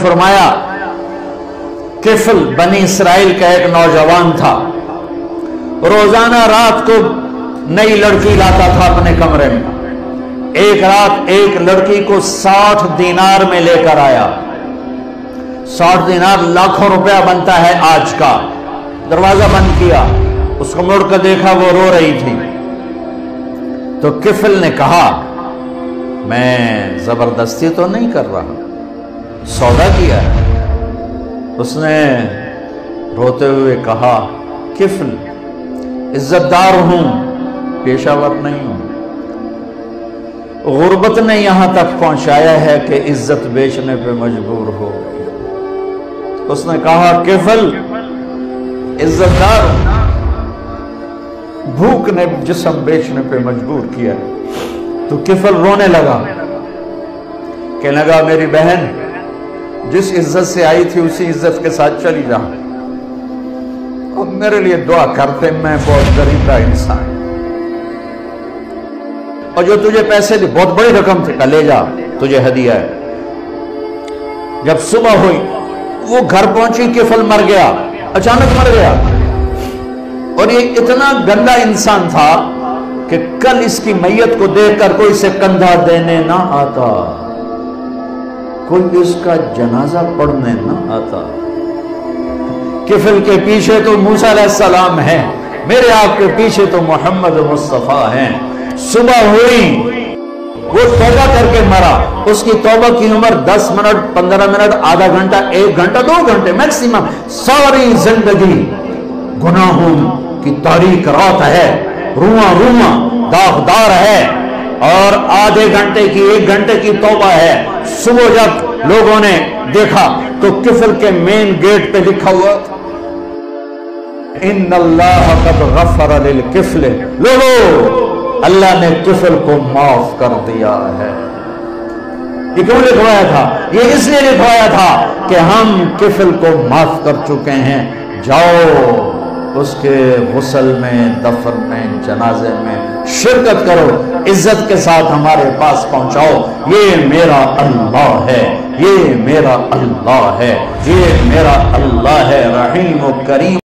فرمایا کفل بنی اسرائیل کا ایک نوجوان تھا، روزانہ رات کو نئی لڑکی لاتا تھا اپنے کمرے میں۔ ایک رات ایک لڑکی کو 60 دینار میں لے کر آیا۔ 60 دینار لاکھوں روپیہ بنتا ہے آج کا۔ دروازہ بند کیا، اس کو مڑ کر دیکھا، وہ رو رہی تھی۔ تو کفل نے کہا میں زبردستی تو نہیں کر رہا، سودا کیا ہے۔ اس نے روتے ہوئے کہا کفل عزت دار ہوں، پیشہ ور نہیں ہوں، غربت نے یہاں تک پہنچایا ہے کہ عزت بیچنے پہ مجبور ہو گئی۔ اس نے کہا کفل عزت دار ہوں، بھوک نے جسم بیچنے پہ مجبور کیا۔ تو کفل رونے لگا، کہنے لگا میری بہن جس عزت سے آئی تھی اسی عزت کے ساتھ چلی جا، اور میرے لیے دعا کرتے، میں بہت غریبہ انسان، اور جو تجھے پیسے دی بہت بڑی رقم تھی، لے جا تجھے ہدیہ ہے۔ جب صبح ہوئی وہ گھر پہنچی، کفل مر گیا، اچانک مر گیا، اور یہ اتنا گندا انسان تھا کہ کل اس کی میت کو دیکھ کر کوئی اسے کندھا دینے نہ آتا، کوئی اس کا جنازہ پڑھنے نہ آتا۔ کفل کے پیچھے تو موسیٰ علیہ السلام ہیں، میرے آپ کے پیچھے تو محمد مصطفیٰ ہیں۔ صبح ہوئی وہ توبہ کر کے مرا، اس کی توبہ کی عمر 10 منٹ 15 منٹ، آدھا گھنٹہ، 1 گھنٹہ، 2 گھنٹے میکسیمم۔ ساری زندگی گناہوں کی تاریک رات ہے، رواں رواں داغدار ہے، اور آدھے گھنٹے کی 1 گھنٹے کی توبہ ہے۔ صبح جب لوگوں نے دیکھا تو کفل کے مین گیٹ پہ لکھا ہوا تھا ان اللہ قد غفر للکفل، لوگوں اللہ نے کفل کو معاف کر دیا ہے۔ یہ کیوں لکھوایا تھا؟ یہ اس لیے لکھوایا تھا کہ ہم کفل کو معاف کر چکے ہیں، جاؤ اس کے غسل میں، دفن میں، جنازے میں شرکت کرو، عزت کے ساتھ ہمارے پاس پہنچاؤ۔ یہ میرا اللہ ہے، یہ میرا اللہ ہے، یہ میرا اللہ ہے، رحیم و کریم۔